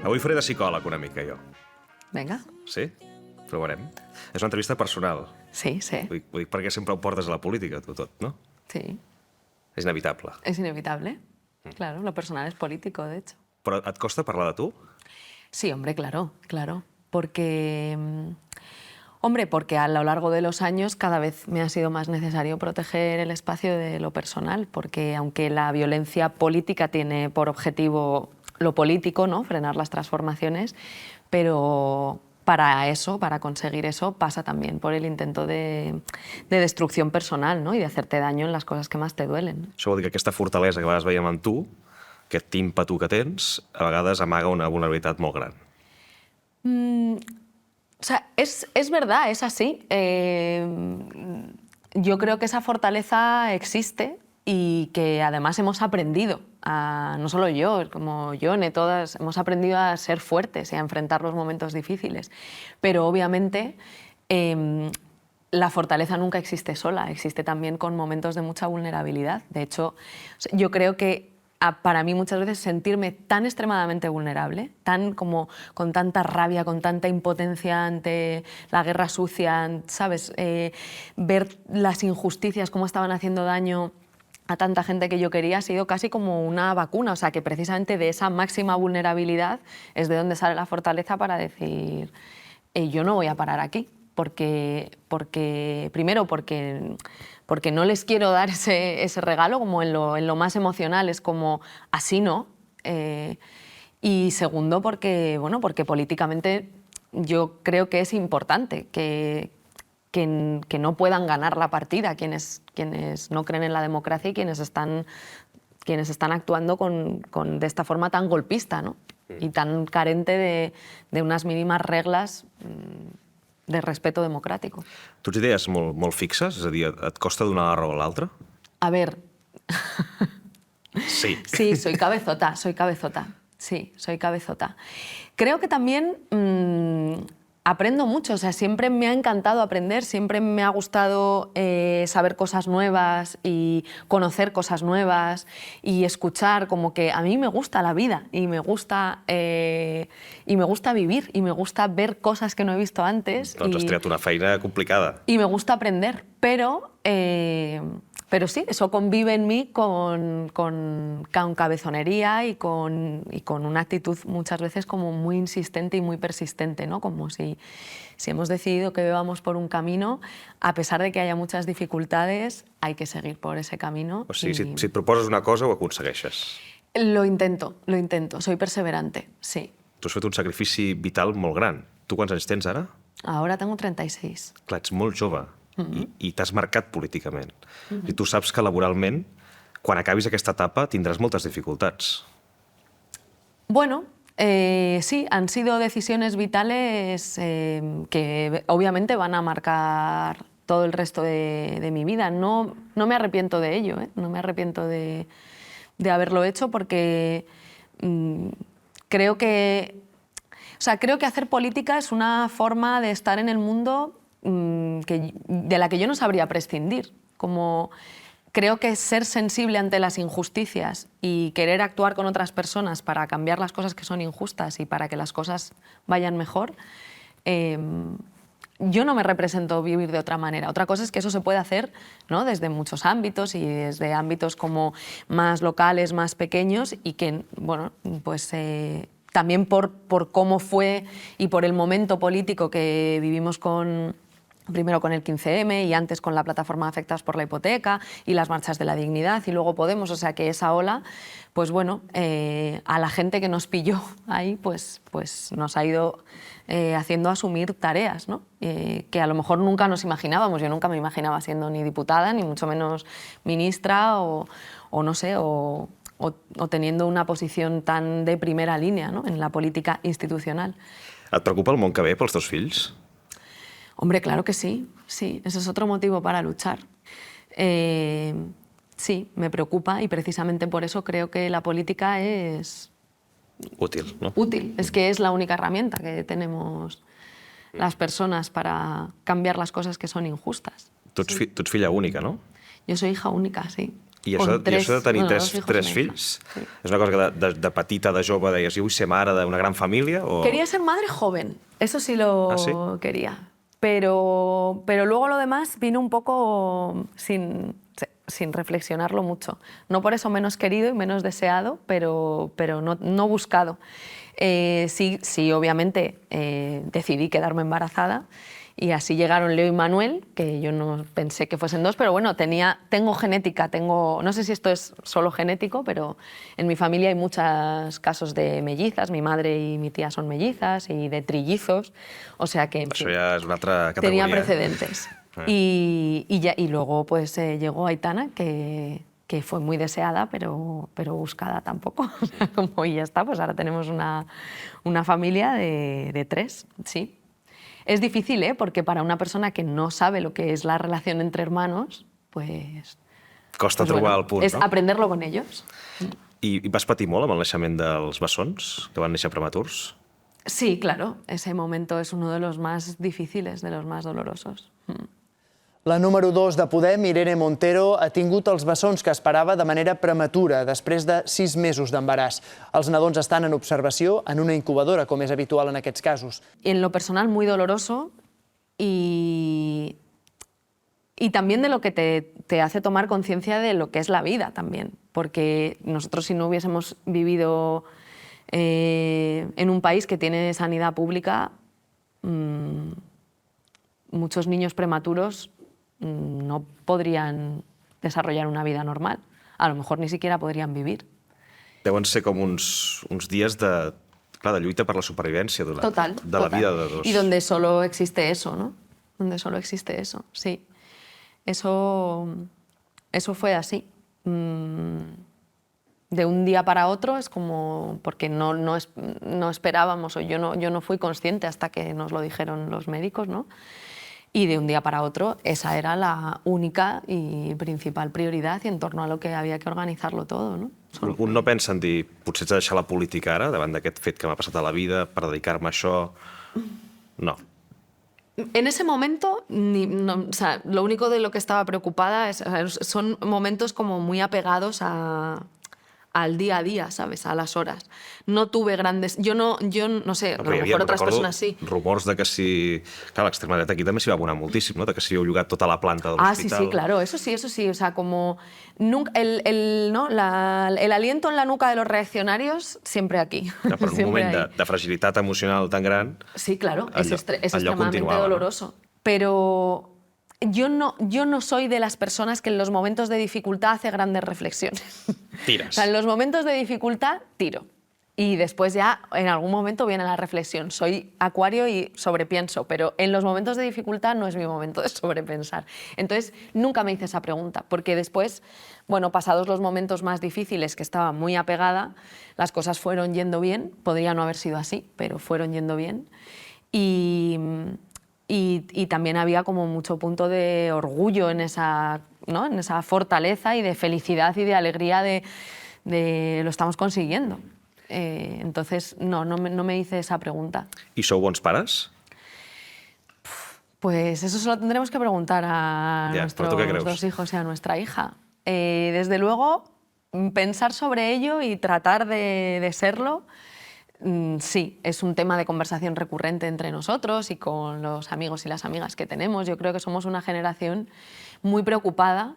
Avui faré de psicòleg una mica, jo. Vinga. Sí? Provarem. És una entrevista personal. Sí, sí. Ho dic perquè sempre ho portes a la política, tu tot, no? Sí. És inevitable. Es inevitable. Claro, lo personal es político, de hecho. Però et costa parlar de tu? Sí, hombre, claro, claro. Porque, hombre, porque a lo largo de los años cada vez me ha sido más necesario proteger el espacio de lo personal, porque aunque la violencia política tiene por objetivo lo político, ¿no? Frenar las transformaciones, pero para eso, para conseguir eso, pasa también por el intento de destrucción personal, ¿no? Y de hacerte daño en las cosas que más te duelen. Això vol dir que aquesta fortalesa que a vegades veiem en tu, aquest ímpetu que tens, a vegades amaga una vulnerabilitat molt gran. O sea, es verdad, es así. Yo creo que esa fortaleza existe y que además hemos aprendido, no solo yo, como Yone, todas, hemos aprendido a ser fuertes y a enfrentar los momentos difíciles. Pero obviamente la fortaleza nunca existe sola, existe también con momentos de mucha vulnerabilidad. De hecho, yo creo que para mí muchas veces sentirme tan extremadamente vulnerable, tan como con tanta rabia, con tanta impotencia ante la guerra sucia, ¿sabes? Ver las injusticias, cómo estaban haciendo daño a tanta gente que yo quería, ha sido casi como una vacuna. O sea, que precisamente de esa máxima vulnerabilidad es de donde sale la fortaleza para decir, yo no voy a parar aquí. Primero, porque no les quiero dar ese regalo, como en lo más emocional, es como así no. Y segundo, porque políticamente yo creo que es importante que no puedan ganar la partida quienes no creen en la democracia y quienes están actuando de esta forma tan golpista, ¿no? Y tan carente de unas mínimas reglas de respeto democrático. Tu ets idees molt fixes? És a dir, et costa donar la raó a l'altre? A ver... Sí. Sí, soy cabezota. Sí, soy cabezota. Creo que también aprendo mucho, o sea, siempre me ha encantado aprender, siempre me ha gustado saber cosas nuevas y conocer cosas nuevas y escuchar, como que a mí me gusta la vida y me gusta vivir y me gusta ver cosas que no he visto antes. Doncs has triat una feina complicada. Y me gusta aprender, pero sí, eso convive en mí con cabezonería y con una actitud muchas veces como muy insistente y muy persistente, ¿no? Como si hemos decidido que vamos por un camino, a pesar de que haya muchas dificultades, hay que seguir por ese camino. O sigui, si et proposes una cosa, ho aconsegueixes. Lo intento, soy perseverante, sí. Tu has fet un sacrifici vital molt gran. Tu quants anys tens ara? Ahora tengo 36. Clar, ets molt jove i t'has marcat políticament. I tu saps que laboralment, quan acabis aquesta etapa, tindràs moltes dificultats. Bueno, sí, han sido decisiones vitales que obviamente van a marcar todo el resto de mi vida. No me arrepiento de ello, no me arrepiento de haberlo hecho porque creo que hacer política es una forma de estar en el mundo de la que yo no sabría prescindir. Como creo que ser sensible ante las injusticias y querer actuar con otras personas para cambiar las cosas que son injustas y para que las cosas vayan mejor, yo no me represento vivir de otra manera. Otra cosa es que eso se puede hacer, ¿no? Desde muchos ámbitos y desde ámbitos como más locales, más pequeños y que, bueno, pues también por cómo fue y por el momento político que vivimos primero con el 15M y antes con la plataforma Afectados por la Hipoteca y las marchas de la dignidad y luego Podemos, o sea que esa ola, pues bueno, a la gente que nos pilló ahí, pues nos ha ido haciendo asumir tareas, ¿no? Que a lo mejor nunca nos imaginábamos. Yo nunca me imaginaba siendo ni diputada, ni mucho menos ministra o no sé, o teniendo una posición tan de primera línea, ¿no? En la política institucional. Et preocupa el món que ve pels teus fills? Hombre, claro que sí, sí, ese es otro motivo para luchar. Sí, me preocupa y precisamente por eso creo que la política es Útil, no? útil. Es que es la única herramienta que tenemos las personas para cambiar las cosas que son injustas. Tu ets filla única, no? Yo soy hija única, sí. I això de tenir tres hijos. fills és una cosa que de petita, de jove, deies, jo vull ser mare d'una gran família? O... Quería ser madre joven, eso sí lo quería. Pero luego lo demás vino un poco sin reflexionarlo mucho. No por eso menos querido y menos deseado, pero no buscado. Sí, obviamente decidí quedarme embarazada y así llegaron Leo y Manuel, que yo no pensé que fuesen dos, pero bueno, tengo genética, no sé si esto es solo genético, pero en mi familia hay muchos casos de mellizas, mi madre y mi tía son mellizas y de trillizos, o sea que en fin, això ja és una altra categoria. tenía precedentes. Y luego pues llegó Aitana, que fue muy deseada, pero buscada tampoco. Como y ya está, pues ahora tenemos una familia de 3, sí. Es difícil, porque para una persona que no sabe lo que es la relación entre hermanos, pues... Costa trobar el punt, es no? aprenderlo con ellos. I vas patir molt amb el naixement dels bessons, que van néixer prematurs? Sí, claro. Ese momento es uno de los más difíciles, de los más dolorosos. La número 2 de Podem, Irene Montero, ha tingut els bessons que esperava de manera prematura, després de 6 mesos d'embaràs. Els nadons estan en observació en una incubadora, com és habitual en aquests casos. En lo personal, muy doloroso y también de lo que te hace tomar conciencia de lo que es la vida también. Porque nosotros, si no hubiésemos vivido en un país que tiene sanidad pública, muchos niños prematuros no podrían desarrollar una vida normal. A lo mejor ni siquiera podrían vivir. Deuen ser com uns dies de lluita per la supervivència de la vida de dos. Y donde solo existe eso, ¿no? Donde solo existe eso, sí. Eso fue así. De un día para otro es como... Porque no esperábamos, o yo no fui consciente hasta que nos lo dijeron los médicos, ¿no? Y de un día para otro esa era la única y principal prioridad y en torno a lo que había que organizarlo todo, ¿no? Un no pensa en dir, potser haig de deixar la política ara, davant d'aquest fet que m'ha passat a la vida, per dedicar-me a això... No. En ese momento, o sea, lo único de lo que estaba preocupada son momentos como muy apegados al día a día, ¿sabes? A las horas. No tuve grandes... Yo no sé, a lo mejor otras personas sí. Rumors de que si... Clar, l'extrema dreta aquí també s'hi va abonar moltíssim, no? De que si heu llogat tota la planta de l'hospital... Sí, claro, eso sí. O sea, como... Nunca, el aliento en la nuca de los reaccionarios siempre aquí. Ja, però en un moment de fragilitat emocional tan gran... Sí, claro, es extremadamente continuava, doloroso. ¿No? Pero... Yo no soy de las personas que en los momentos de dificultad hace grandes reflexiones. Tiras. O sea, en los momentos de dificultad tiro. Y después ya en algún momento viene la reflexión. Soy acuario y sobrepienso, pero en los momentos de dificultad no es mi momento de sobrepensar. Entonces nunca me hice esa pregunta, porque después, bueno, pasados los momentos más difíciles, que estaba muy apegada, las cosas fueron yendo bien. Podría no haber sido así, pero fueron yendo bien. Y también había como mucho punto de orgullo en esa fortaleza y de felicidad y de alegría de lo estamos consiguiendo. Entonces, no me hice esa pregunta. I sou bons pares? Pues eso se lo tendremos que preguntar a nuestros 2 hijos y a nuestra hija. Desde luego, pensar sobre ello y tratar de serlo, sí, es un tema de conversación recurrente entre nosotros y con los amigos y las amigas que tenemos. Yo creo que somos una generación muy preocupada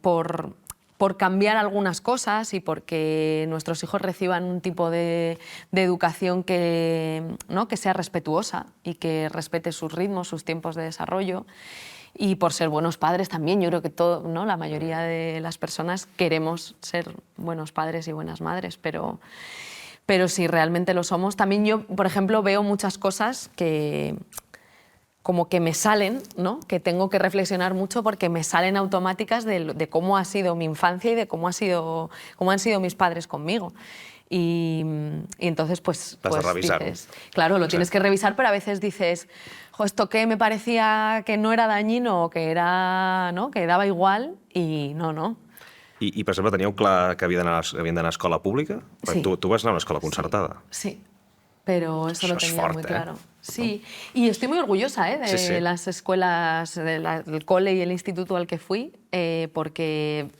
por cambiar algunas cosas y porque nuestros hijos reciban un tipo de educación que sea respetuosa y que respete sus ritmos, sus tiempos de desarrollo. Y por ser buenos padres también, yo creo que la mayoría de las personas queremos ser buenos padres y buenas madres, pero si realmente lo somos. También yo, por ejemplo, veo muchas cosas que como que me salen, ¿no? Que tengo que reflexionar mucho porque me salen automáticas de cómo ha sido mi infancia y de cómo han sido mis padres conmigo. Y entonces, pues dices, claro, lo tienes que revisar, pero a veces dices, esto que me parecía que no era dañino o que era, ¿no? Que daba igual y no. I, per exemple, teníeu clar que havien d'anar a escola pública? Sí. Tu vas anar a una escola concertada. Sí. pero eso lo tenía muy claro. Sí, y estoy muy orgullosa de las escuelas, del cole y el instituto al que fui, porque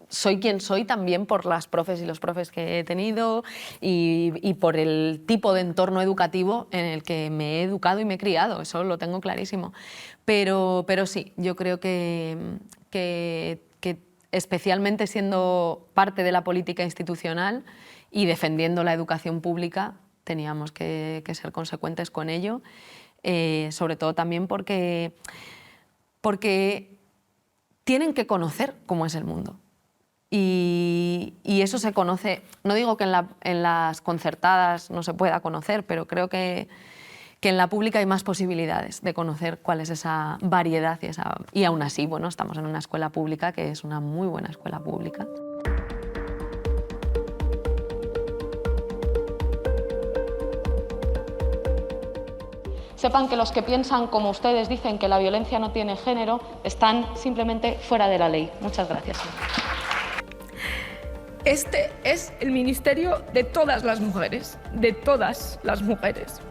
soy quien soy también por las profes y los profes que he tenido y por el tipo de entorno educativo en el que me he educado y me he criado, eso lo tengo clarísimo. Pero sí, yo creo que especialmente siendo parte de la política institucional y defendiendo la educación pública, teníamos que ser consecuentes con ello, sobre todo también porque tienen que conocer cómo es el mundo. Y eso se conoce, no digo que en las concertadas no se pueda conocer, pero creo que en la pública hay más posibilidades de conocer cuál es esa variedad y aún así, bueno, estamos en una escuela pública que es una muy buena escuela pública. Sepan que los que piensan como ustedes dicen que la violencia no tiene género están simplemente fuera de la ley. Muchas gracias. Este es el ministerio de todas las mujeres, de todas las mujeres.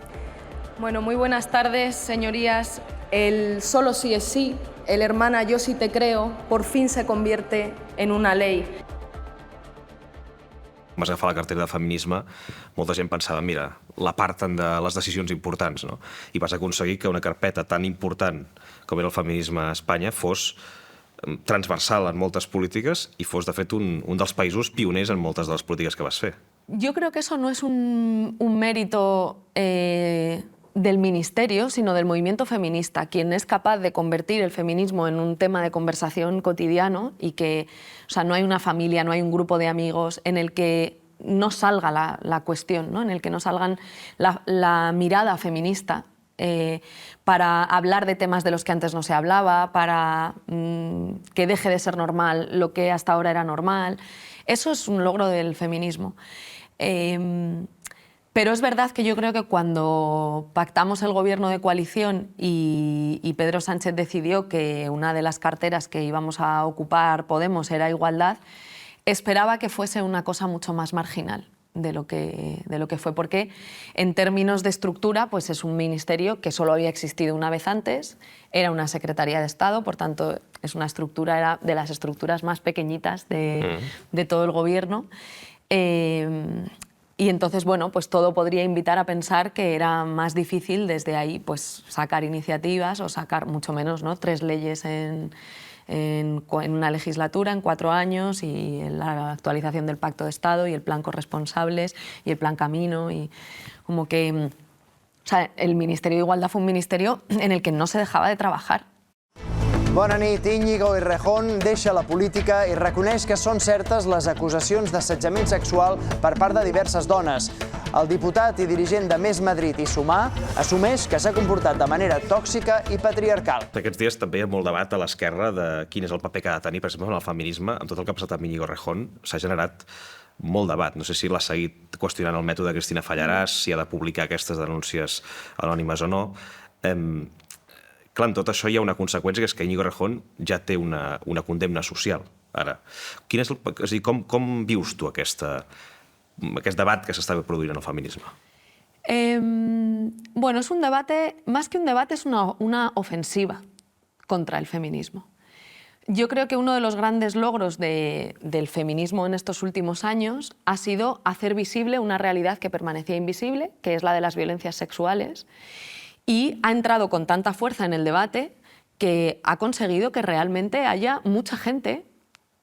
Bueno, muy buenas tardes, señorías. El solo sí es sí, el hermana yo sí te creo, por fin se convierte en una ley. Vas agafar la cartera de feminisme, molta gent pensava, mira, l'aparten de les decisions importants, no? I vas aconseguir que una carpeta tan important com era el feminisme a Espanya fos transversal en moltes polítiques i fos, de fet, un dels països pioners en moltes de les polítiques que vas fer. Yo creo que eso no es un mérito del ministerio, sino del movimiento feminista, quien es capaz de convertir el feminismo en un tema de conversación cotidiano y que, o sea, no hay una familia, no hay un grupo de amigos en el que no salga la cuestión, ¿no? En el que no salgan la mirada feminista para hablar de temas de los que antes no se hablaba, para que deje de ser normal lo que hasta ahora era normal. Eso es un logro del feminismo. Pero es verdad que yo creo que cuando pactamos el gobierno de coalición y Pedro Sánchez decidió que una de las carteras que íbamos a ocupar Podemos era igualdad, esperaba que fuese una cosa mucho más marginal de lo que fue, porque en términos de estructura pues es un ministerio que solo había existido una vez antes, era una Secretaría de Estado, por tanto es una estructura, era de las estructuras más pequeñitas de todo el gobierno. Y entonces, bueno, pues todo podría invitar a pensar que era más difícil desde ahí pues sacar iniciativas o sacar mucho menos, ¿no? 3 leyes en una legislatura, en 4 años, y la actualización del Pacto de Estado y el Plan Corresponsables y el Plan Camino, y como que, o sea, el Ministerio de Igualdad fue un ministerio en el que no se dejaba de trabajar. Bona nit. Íñigo Errejón deixa la política i reconeix que són certes les acusacions d'assetjament sexual per part de diverses dones. El diputat i dirigent de Més Madrid i Sumar assumeix que s'ha comportat de manera tòxica i patriarcal. Aquests dies també hi ha molt debat a l'esquerra de quin és el paper que ha de tenir, per exemple, en el feminisme. Amb tot el que ha passat amb Íñigo Errejón s'ha generat molt debat. No sé si l'ha seguit qüestionant el mètode de Cristina Fallarás, si ha de publicar aquestes denúncies anònimes o no. Clar, en tot això hi ha una conseqüència, que és que Íñigo Errejón ja té una condemna social, ara. És a dir, com vius tu aquest debat que s'està produint en el feminisme? Bueno, es un debate, más que un debate, es una ofensiva contra el feminismo. Yo creo que uno de los grandes logros del feminismo en estos últimos años ha sido hacer visible una realidad que permanecía invisible, que es la de las violencias sexuales, y ha entrado con tanta fuerza en el debate que ha conseguido que realmente haya mucha gente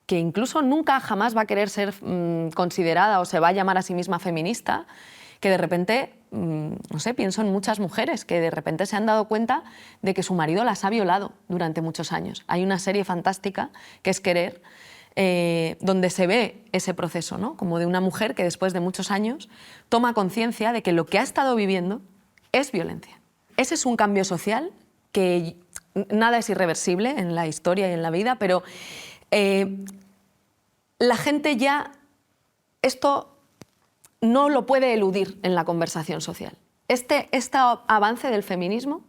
que incluso nunca jamás va a querer ser considerada o se va a llamar a sí misma feminista, que de repente, no sé, pienso en muchas mujeres que de repente se han dado cuenta de que su marido las ha violado durante muchos años. Hay una serie fantástica que es Querer, donde se ve ese proceso, ¿no? Como de una mujer que después de muchos años toma conciencia de que lo que ha estado viviendo es violencia. Ese es un cambio social que nada es irreversible en la historia y en la vida, pero la gente ya esto no lo puede eludir en la conversación social. Este avance del feminismo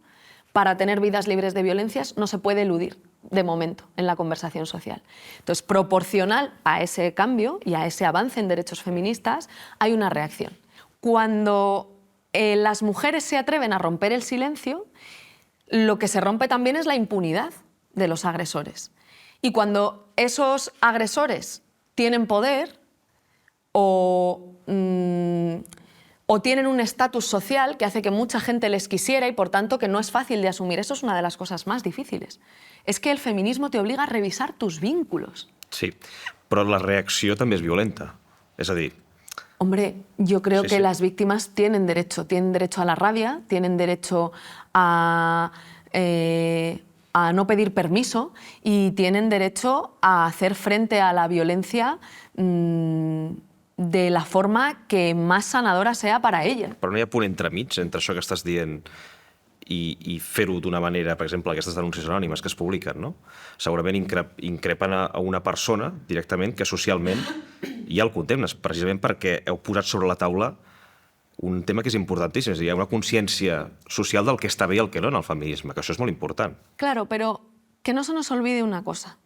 para tener vidas libres de violencias no se puede eludir de momento en la conversación social. Entonces, proporcional a ese cambio y a ese avance en derechos feministas hay una reacción. Cuando las mujeres se atreven a romper el silencio, lo que se rompe también es la impunidad de los agresores. Y cuando esos agresores tienen poder o tienen un estatus social que hace que mucha gente les quisiera y por tanto que no es fácil de asumir, eso es una de las cosas más difíciles. Es que el feminismo te obliga a revisar tus vínculos. Sí, però la reacció també és violenta. És a dir, Hombre, yo creo Sí, que sí. las víctimas tienen derecho a la rabia, tienen derecho a no pedir permiso y tienen derecho a hacer frente a la violencia de la forma que más sanadora sea para ella. però no hi ha punt entremig entre això que estàs dient i fer-ho d'una manera, per exemple, aquestes denúncies anònimes que es publiquen, no? Segurament increpen a una persona directament que socialment ja el condemnes, precisament perquè heu posat sobre la taula un tema que és importantíssim, és a dir, hi ha una consciència social del que està bé i el que no en el feminisme, que això és molt important. Claro, pero que no se nos olvide una cosa.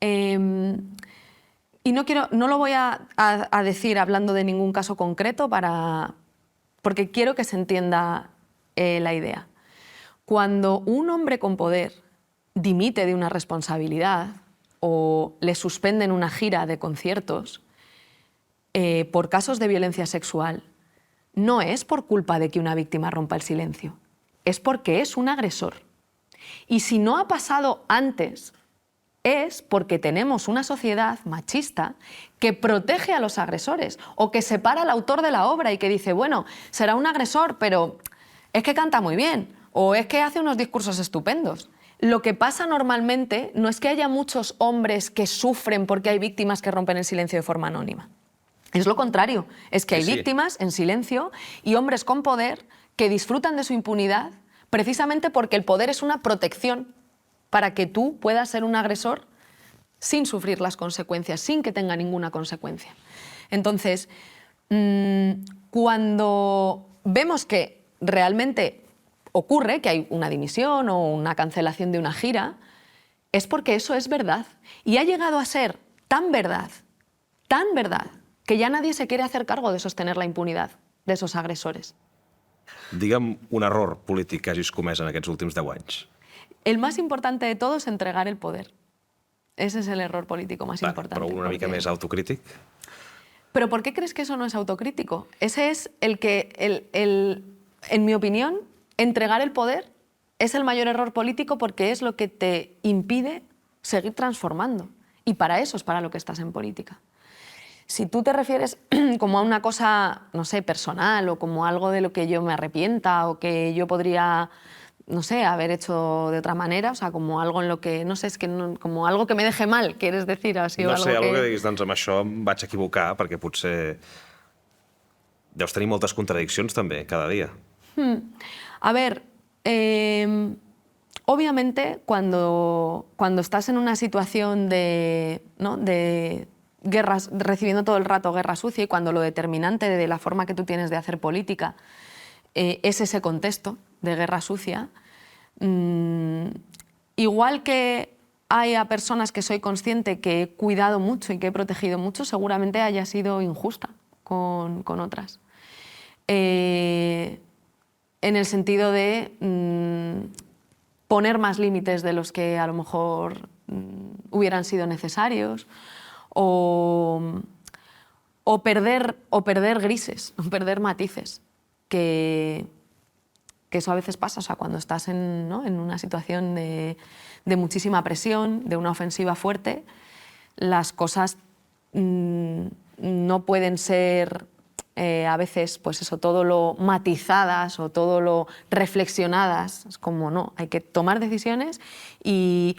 Y no lo voy a decir hablando de ningún caso concreto porque quiero que se entienda la idea. Cuando un hombre con poder dimite de una responsabilidad o le suspenden una gira de conciertos por casos de violencia sexual, no es por culpa de que una víctima rompa el silencio, es porque es un agresor. Y si no ha pasado antes, es porque tenemos una sociedad machista que protege a los agresores o que separa al autor de la obra y que dice, bueno, será un agresor, pero es que canta muy bien o es que hace unos discursos estupendos. Lo que pasa normalmente no es que haya muchos hombres que sufren porque hay víctimas que rompen el silencio de forma anónima. Es lo contrario, es que hay víctimas en silencio y hombres con poder que disfrutan de su impunidad precisamente porque el poder es una protección para que tú puedas ser un agresor sin sufrir las consecuencias, sin que tenga ninguna consecuencia. Entonces, cuando vemos que realmente ocurre, que hay una dimisión o una cancelación de una gira, es porque eso es verdad. Y ha llegado a ser tan verdad, que ya nadie se quiere hacer cargo de sostener la impunidad de esos agresores. Digue'm un error polític que hagis comès en aquests últims 10 anys. El más importante de todo es entregar el poder. Ese es el error político más importante. Però una mica porque- més autocrític. ¿Pero por qué crees que eso no es autocrítico? Ese es el que, en mi opinión, entregar el poder es el mayor error político porque es lo que te impide seguir transformando. Y para eso es para lo que estás en política. Si tú te refieres como a una cosa, no sé, personal o como algo de lo que yo me arrepienta o que yo podría, no sé, haber hecho de otra manera, o sea, como algo en lo que, no sé, es que como algo que me deje mal, ¿quieres decir? Ha sido No sé, algo algo que diguis, doncs amb això em vaig equivocar, perquè potser deus tenir moltes contradiccions també, cada dia. A ver, obviamente cuando estás en una situación ¿no? de guerras, recibiendo todo el rato guerra sucia y cuando lo determinante de la forma que tú tienes de hacer política es ese contexto de guerra sucia, igual que hay a personas que soy consciente que he cuidado mucho y que he protegido mucho, seguramente haya sido injusta con otras. En el sentido de poner más límites de los que a lo mejor hubieran sido necesarios o perder grises, o perder matices, que eso a veces pasa, o sea, cuando estás en una situación de muchísima presión, de una ofensiva fuerte, las cosas no pueden ser a veces, pues eso, todo lo matizadas o todo lo reflexionadas. Es como, no, hay que tomar decisiones y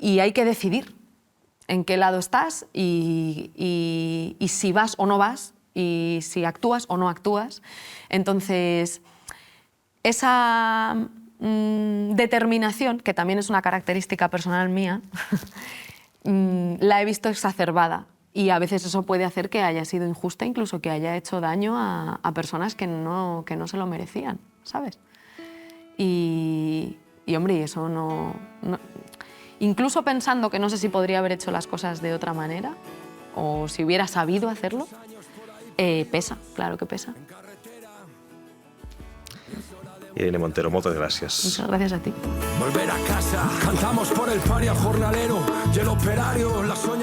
hay que decidir en qué lado estás y si vas o no vas y si actúas o no actúas. Entonces, esa determinación, que también es una característica personal mía, la he visto exacerbada. Y a veces eso puede hacer que haya sido injusta, incluso que haya hecho daño a personas que no se lo merecían, ¿sabes? Y hombre, eso no... Incluso pensando que no sé si podría haber hecho las cosas de otra manera, o si hubiera sabido hacerlo, pesa, claro que pesa. Irene Montero, moltes gràcies. Muchas gracias a ti. Volver a casa, cantamos por el paria jornalero y el operario, la soña.